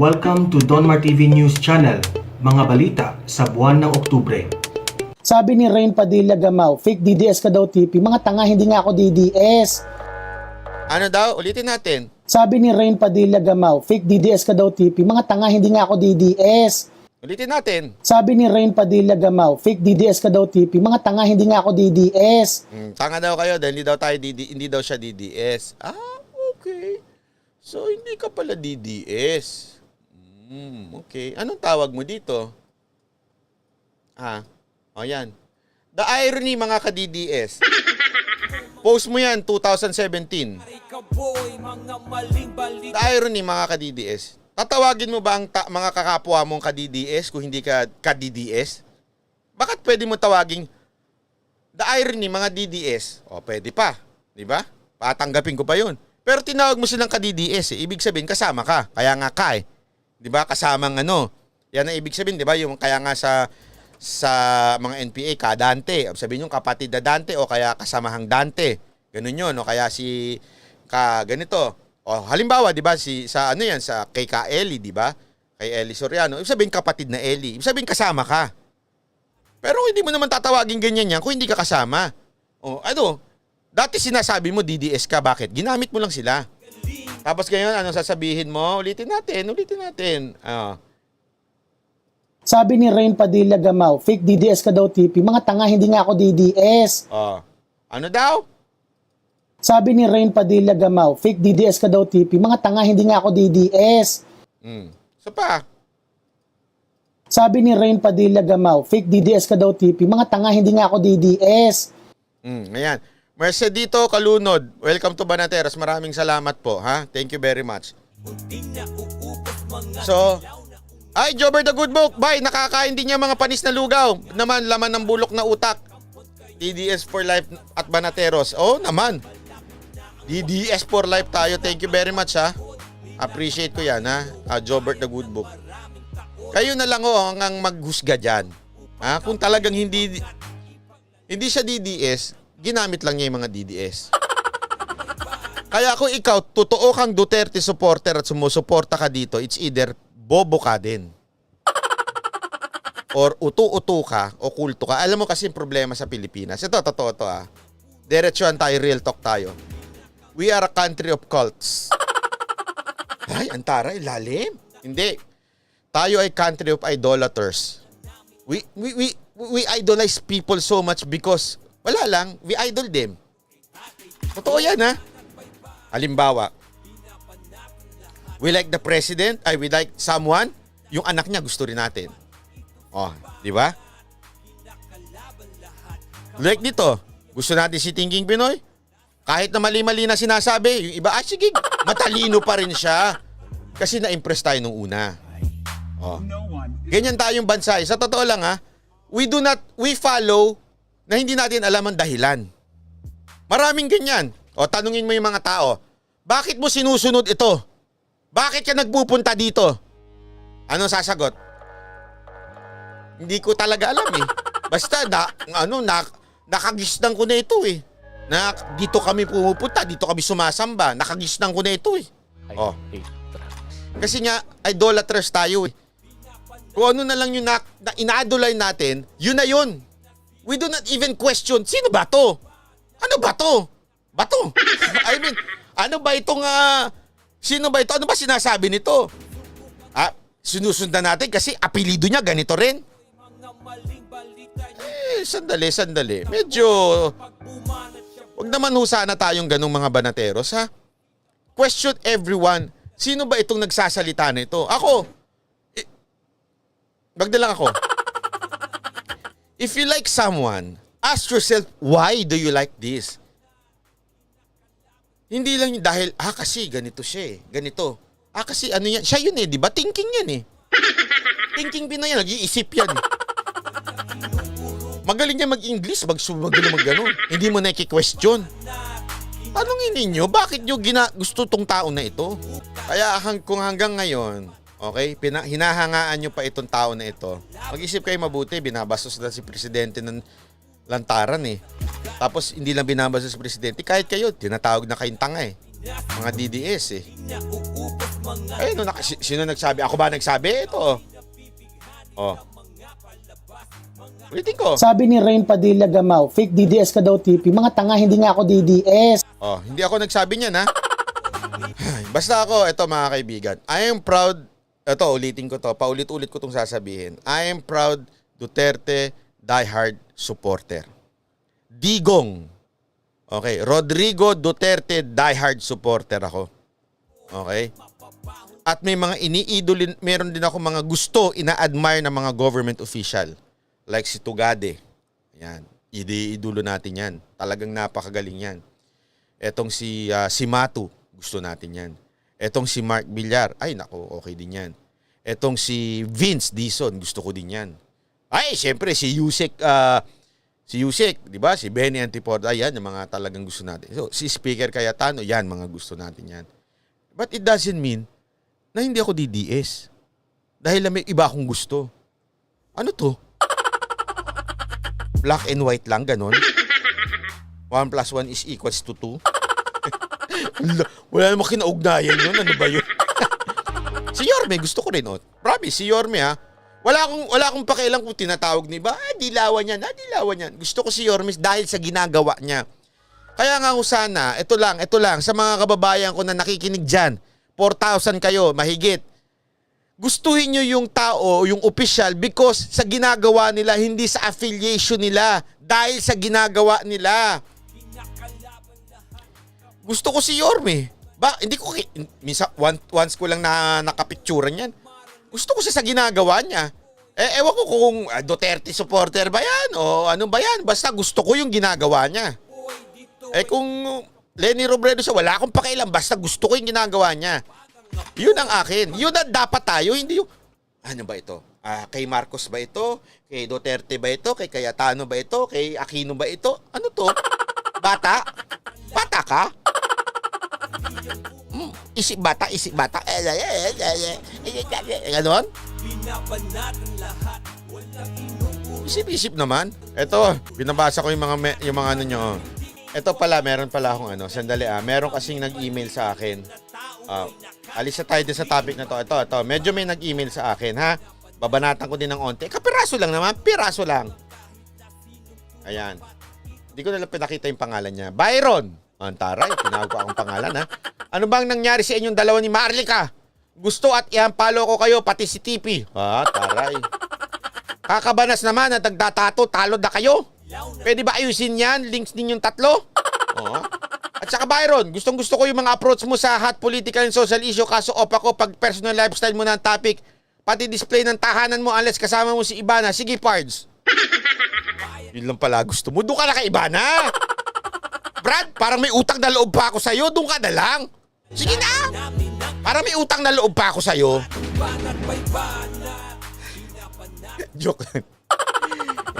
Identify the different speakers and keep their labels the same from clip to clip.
Speaker 1: Welcome to Donmar TV News Channel, mga balita sa buwan ng Oktubre.
Speaker 2: Sabi ni Rain Padilla Gamao, fake DDS ka daw TP, mga tanga hindi nga ako DDS.
Speaker 3: Ano daw? Ulitin natin.
Speaker 2: Sabi ni Rain Padilla Gamao, fake DDS ka daw TP, mga tanga hindi nga ako DDS.
Speaker 3: Ulitin natin.
Speaker 2: Sabi ni Rain Padilla Gamao, fake DDS ka daw TP, mga tanga hindi nga ako DDS.
Speaker 3: Tanga daw kayo dahil hindi daw siya DDS. Ah, okay. So, hindi ka pala DDS. Okay. Anong tawag mo dito? O yan. The irony, mga ka-DDS. Post mo yan, 2017. The irony, mga ka-DDS. Tatawagin mo ba ang mga kakapwa mong ka-DDS kung hindi ka ka-DDS? Bakit pwede mo tawaging the irony, mga DDS? O, pwede pa. Di ba? Patanggapin ko pa yun. Pero tinawag mo silang ka-DDS. Ibig sabihin, kasama ka. Kaya nga ka eh. Di ba? Kasamang ano. Yan ang ibig sabihin, di ba? Yung kaya nga sa mga NPA, ka-Dante. Sabihin yung kapatid na Dante o kaya kasamahang Dante. Ganun yun. O kaya si ganito. O halimbawa, di ba? Sa kay ka Eli, di ba? Kay Eli Soriano. Ibig sabihin kapatid na Eli. Ibig sabihin kasama ka. Pero hindi mo naman tatawagin ganyan yan kung hindi ka kasama. O ano? Dati sinasabi mo DDS ka. Bakit? Ginamit mo lang sila. Tapos ngayon, ano sasabihin mo? Ulitin natin.
Speaker 2: Sabi ni Rain Padilla Gamao, fake DDS ka daw TP, mga tanga hindi nga ako DDS.
Speaker 3: Ano daw?
Speaker 2: Sabi ni Rain Padilla Gamao, fake DDS ka daw TP, mga tanga hindi nga ako DDS.
Speaker 3: So pa?
Speaker 2: Sabi ni Rain Padilla Gamao, fake DDS ka daw TP, mga tanga hindi nga ako DDS.
Speaker 3: Ayan. Mercedito Kalunod, welcome to Banateros. Maraming salamat po, ha? Thank you very much. So, ay, Jobber the Good Book, bye, nakakain din niya mga panis na lugaw. Naman, laman ng bulok na utak. DDS for life at Banateros. Oh, naman. DDS for life tayo. Thank you very much, ha? Appreciate ko yan, ha? Jobber the Good Book. Kayo na lang ang maghusga dyan. Ha? Kung talagang hindi siya DDS, ginamit lang niya yung mga DDS. Kaya kung ikaw, totoo kang Duterte supporter at sumusuporta ka dito, it's either bobo ka din. Or utu-utu ka o kulto ka. Alam mo kasi yung problema sa Pilipinas. Ito, totoo to ah. Diretsuhan tayo, real talk tayo. We are a country of cults. Ay, antara, ilalim. Hindi. Tayo ay country of idolaters. We idolize people so much because wala lang, we idol them. Totoo yan, ha? Halimbawa, we like the president, we like someone, yung anak niya gusto rin natin. Di ba? Like dito, gusto natin si Thinking Pinoy. Kahit na mali-mali na sinasabi, yung iba, sige, matalino pa rin siya. Kasi na-impress tayo nung una. Ganyan tayong bansa. Sa totoo lang, ha? We follow na hindi natin alam ang dahilan. Maraming ganyan. Tanungin mo yung mga tao, bakit mo sinusunod ito? Bakit ka nagpupunta dito? Ano sasagot? Hindi ko talaga alam eh. Basta nakagisnan ko na ito eh. Dito kami pumupunta, dito kami sumasamba. Nakagisnan ko na ito eh. Kasi nga, idolaters tayo eh. Kung ano na lang yung ina-idolize natin, yun na yun. We do not even question, sino ba to? Ano ba to? Bato? I mean, ano ba itong, sino ba ito? Ano ba sinasabi nito? Sinusundan natin kasi apelido niya ganito rin. Sandali. Medyo, wag naman sana tayong ganong mga banateros, ha? Question everyone, sino ba itong nagsasalita nito? Ako, magdalang ako. If you like someone, ask yourself, why do you like this? Hindi lang dahil, kasi ganito siya eh. Ganito. Kasi ano yan? Siya yun eh, di ba? Thinking yan eh. Thinking Pinoy yan. Nag-iisip yan. Magaling niya mag-English, magaling mag-ganon. Hindi mo na-question. Tanungin ninyo, bakit nyo gusto tong tao na ito? Kaya kung hanggang ngayon, okay, hinahangaan nyo pa itong tao na ito, mag-isip kayo mabuti, binabastos na si presidente ng lantaran eh. Tapos hindi lang binabasa sa presidente, kahit kayo, tinatawag na kayong tanga eh. Mga DDS eh. Ay, sino nagsabi? Ako ba nagsabi? Ito. Oh. Ulitin ko.
Speaker 2: Sabi ni Rain Padilla Gamao, fake DDS ka daw, TP. Mga tanga, hindi nga ako DDS.
Speaker 3: Oh, hindi ako nagsabi niyan, ha? Basta ako, ito mga kaibigan. I am proud, ito, ulitin ko to. Paulit-ulit ko itong sasabihin. I am proud Duterte diehard supporter. Digong. Okay, Rodrigo Duterte diehard supporter ako. Okay? At may mga iniidolin, meron din ako mga gusto, ina-admire ng mga government official. Like si Tugade. Yan. Idulo natin yan. Talagang napakagaling yan. Etong si Matu, gusto natin yan. Etong si Mark Villar, ay nako, okay din yan. Etong si Vince Dizon, gusto ko din yan. Ay, syempre, si Yusek, di ba? Si Benny Antiporda, yan, yung mga talagang gusto natin. So, si Speaker Cayetano, yan, mga gusto natin yan. But it doesn't mean na hindi ako DDS. Dahil may iba akong gusto. Ano to? Black and white lang, ganon? 1 plus 1 is equals to 2? Wala namang kinaugnayan yun. Ano ba yun? Si Yorme, gusto ko rin, Promise, si Yorme, ha? Wala akong pakialam kung tinatawag ni ba, dilawan yan, dilawan yan. Gusto ko si Yorme dahil sa ginagawa niya. Kaya nga kung sana, ito lang, sa mga kababayan ko na nakikinig dyan, 4,000 kayo, mahigit. Gustuhin nyo yung tao, yung official, because sa ginagawa nila, hindi sa affiliation nila. Dahil sa ginagawa nila. Gusto ko si Yorme. Hindi ko, minsan, once ko lang nakapicturan yan. Gusto ko siya sa ginagawa niya. Ewan ko kung Duterte supporter ba yan o ano ba yan. Basta gusto ko yung ginagawa niya. Kung Leni Robredo siya, wala akong pakialam. Basta gusto ko yung ginagawa niya. Yun ang akin. Yun ang dapat tayo. Hindi yung, ano ba ito? Kay Marcos ba ito? Kay Duterte ba ito? Kay Cayetano ba ito? Kay Aquino ba ito? Ano to? Bata? Bata ka? Isip bata. Ganon? Isip-isip naman. Ito, binabasa ko yung mga ano nyo. Ito pala, meron pala akong sandali meron kasing nag-email sa akin. Alis na tayo din sa topic na to. Ito, medyo may nag-email sa akin, ha? Babanatan ko din ng onte. Kapiraso lang naman, piraso lang. Ayan. Hindi ko nalang pinakita yung pangalan niya. Byron! Taray, tinawag ko akong pangalan, ha? Ano bang nangyari sa inyong dalawa ni Marlica? Gusto at i-unfollow ko kayo, pati si TP. Taray. Kakabanas naman at nagdatato, talo na kayo. Pwede ba ayusin yan? Links ninyong tatlo? At saka Byron, gustong-gusto ko yung mga approach mo sa hot political and social issue. Kaso opa ko, pag personal lifestyle mo na ang topic, pati display ng tahanan mo unless kasama mo si Ibana. Sige, Pards. Yun lang pala gusto mo. Doon ka na kay Ibana. Brad, parang may utang na loob pa ako sa'yo. Doon ka na lang. Sige na. Parang may utang na loob pa ako sa'yo. Joke lang.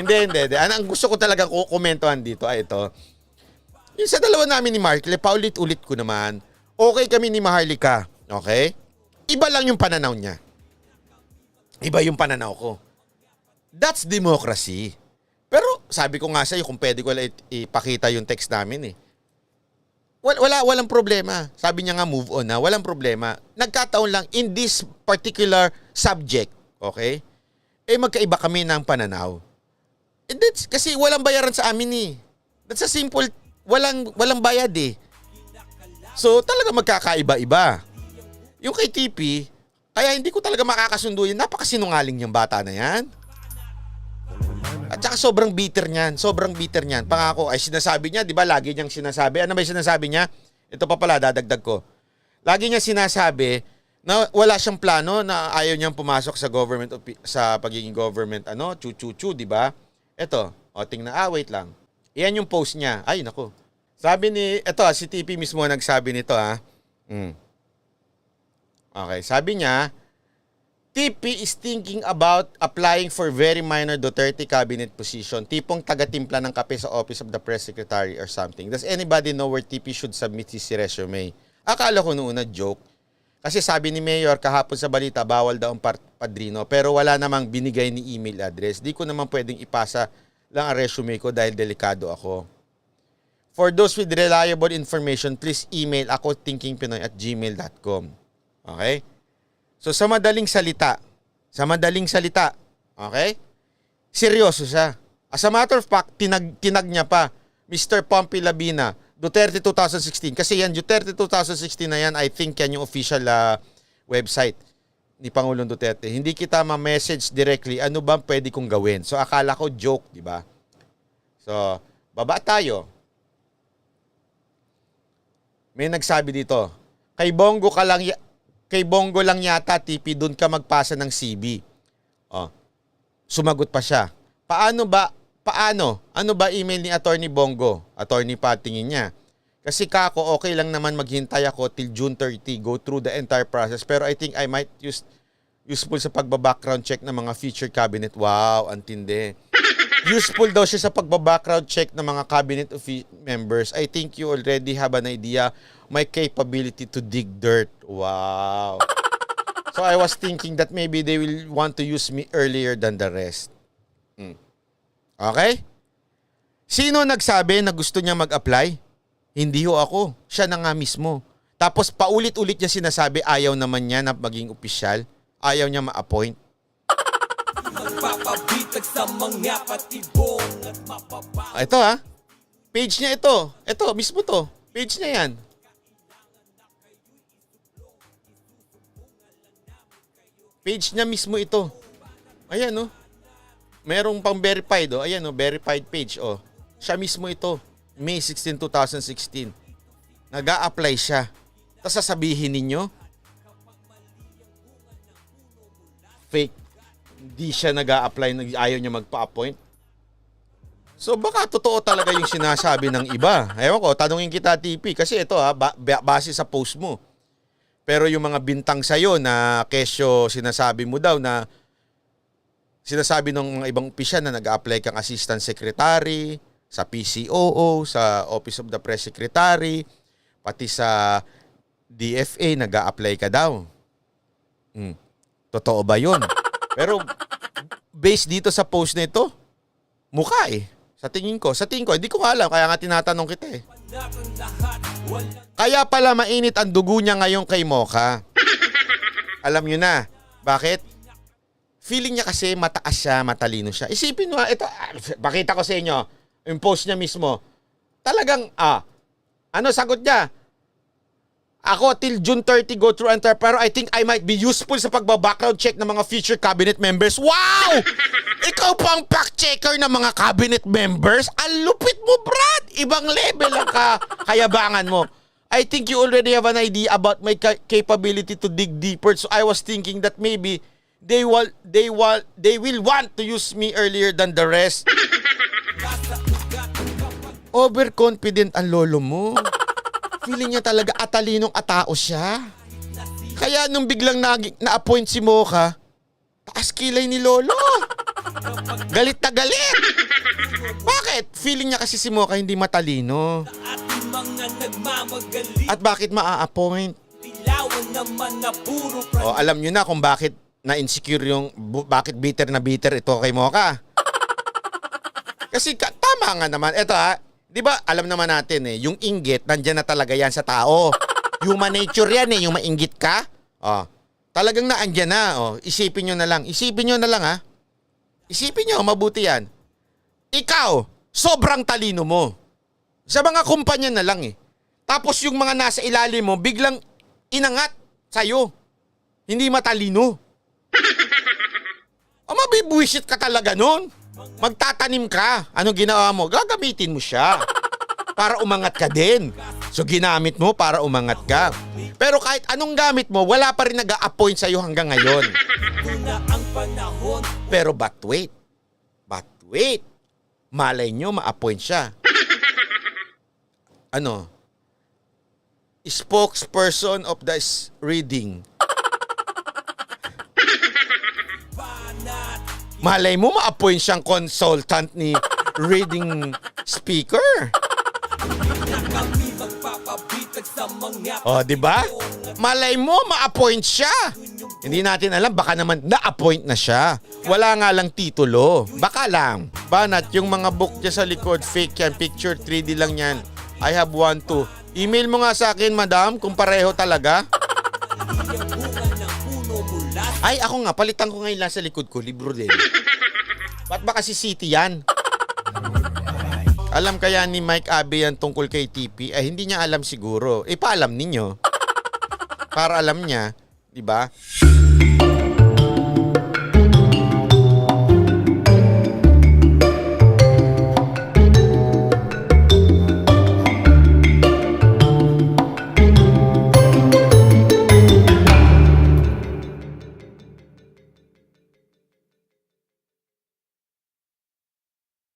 Speaker 3: Hindi. Ang gusto ko talagang komentuhan dito ay ito. Yung sa dalawa namin ni Markle, paulit-ulit ko naman, okay kami ni Maharlika. Okay? Iba lang yung pananaw niya. Iba yung pananaw ko. That's democracy. Pero sabi ko nga sa'yo, kung pwede ko lang ipakita yung text namin walang problema. Sabi niya nga move on na, walang problema. Nagkataon lang in this particular subject, okay? Magkaiba kami ng pananaw. And that's, kasi walang bayaran sa amin That's a simple, walang bayad So talaga magkakaiba-iba. Yung kay TP, kaya hindi ko talaga makakasundo yan. Napakasinungaling niyang bata na yan. At saka sobrang bitter niyan. Pangako, ay sinasabi niya, di ba lagi niyang sinasabi. Ano ba yung sinasabi niya? Ito pa pala, dadagdag ko. Lagi niya sinasabi na wala siyang plano na ayaw niyang pumasok sa government, sa pagiging government, chu-chu-chu, di ba? Ito, tingnan, wait lang. Iyan yung post niya. Ay, nako. Sabi si TP mismo nagsabi nito, Okay, sabi niya, TP is thinking about applying for very minor Duterte cabinet position. Tipong taga-timpla ng kape sa Office of the Press Secretary or something. Does anybody know where TP should submit his resume? Akala ko noon na joke. Kasi sabi ni Mayor kahapon sa balita, bawal daw ang padrino. Pero wala namang binigay ni email address. Di ko naman pwedeng ipasa lang ang resume ko dahil delikado ako. For those with reliable information, please email ako thinkingpinoy@gmail.com. Okay? So sa madaling salita, okay? Seryoso siya. As a matter of fact, tinag niya pa, Mr. Pompey Labina, Duterte 2016. Kasi yan, Duterte 2016 na yan, I think yan yung official website ni Pangulong Duterte. Hindi kita ma-message directly, ano ba pwede kong gawin? So akala ko joke, di ba? So, baba tayo. May nagsabi dito, kay Bongo lang yata, TP, doon ka magpasa ng CB. Oh, sumagot pa siya. Paano? Ano ba email ni Attorney Bongo? Attorney pa tingin niya. Kasi kako, okay lang naman maghintay ako till June 30, go through the entire process. Pero I think I might useful sa pagbabackground check ng mga future cabinet. Wow, antindi. Useful daw siya sa pagbabackground check ng mga cabinet members. I think you already have an idea my capability to dig dirt. Wow. So I was thinking that maybe they will want to use me earlier than the rest. Okay? Sino nagsabi na gusto niya mag-apply? Hindi ho ako. Siya na nga mismo. Tapos paulit-ulit niya sinasabi ayaw naman niya na maging opisyal. Ayaw niya ma-appoint. Ito page niya ito. Ito, mismo to. Page niya yan. Page niya mismo ito. Ayan merong pang verified ayan verified page Siya mismo ito. May 16, 2016. Nag-a-apply siya. Tapos sasabihin ninyo, fake. Hindi siya nag-a-apply, ayaw niya magpa-appoint. So baka totoo talaga yung sinasabi ng iba. Ewan ko, tanungin kita TP. Kasi ito base sa post mo. Pero yung mga bintang sa'yo na kesyo sinasabi mo daw na sinasabi ng mga ibang opisyal na nag-a-apply kang assistant secretary, sa PCOO, sa Office of the Press Secretary, pati sa DFA nag-a-apply ka daw. Totoo ba yun? Pero based dito sa post na ito, mukha Sa tingin ko, hindi ko alam, kaya nga tinatanong kita Kaya pala mainit ang dugo niya ngayon kay Mocha. Alam nyo na. Bakit? Feeling niya kasi mataas siya, matalino siya. Isipin mo, ito, bakita ko sa inyo, yung post niya mismo. Talagang, ano sagot niya? Ako, till June 30, go through entire, pero I think I might be useful sa pagbabackground check ng mga future cabinet members. Wow! Ikaw pa ang fact checker ng mga cabinet members? Ang lupit mo, Brad! Ibang level ang kayabangan mo. I think you already have an idea about my capability to dig deeper. So I was thinking that maybe they will want to use me earlier than the rest. Overconfident ang lolo mo. Feeling niya talaga atalinong atao siya. Kaya nung biglang na-appoint si Mocha, taas kilay ni lolo. Galit na galit. Bakit? Feeling niya kasi si Mocha hindi matalino. At bakit maa-appoint? Alam niyo na kung bakit na-insecure bakit bitter na bitter ito kay Mocha. Kasi tama nga naman. Ito di ba alam naman natin yung inggit, nandyan na talaga yan sa tao. Human nature yan yung mainggit ka. Talagang naandyan na. Isipin nyo na lang. Isipin nyo mabuti yan. Ikaw, sobrang talino mo. Sa mga kumpanya na lang Tapos yung mga nasa ilalim mo, biglang inangat sa'yo. Hindi matalino. Mabibwisit ka talaga nun. Magtatanim ka. Anong ginawa mo? Gagamitin mo siya para umangat ka din. So ginamit mo para umangat ka. Pero kahit anong gamit mo, wala pa rin nag-a-appoint sa'yo hanggang ngayon. Pero but wait. Malay nyo, ma-appoint siya. Spokesperson of the reading. Malay mo, ma-appoint siyang consultant ni reading speaker. Di ba? Malay mo, ma-appoint siya. Hindi natin alam, baka naman na-appoint na siya. Wala nga lang titulo. Baka lang. Banat, yung mga book niya sa likod, fake yan. Picture 3D lang yan. I have one too. Email mo nga sa akin, madam, kung pareho talaga. Ay, ako nga, palitan ko ngayon lang sa likod ko, libro din. Ba't ba kasi city yan? Alam kaya ni Mike Abe yan tungkol kay TP? Ay, hindi niya alam siguro. Paalam ninyo. Para alam niya, di ba?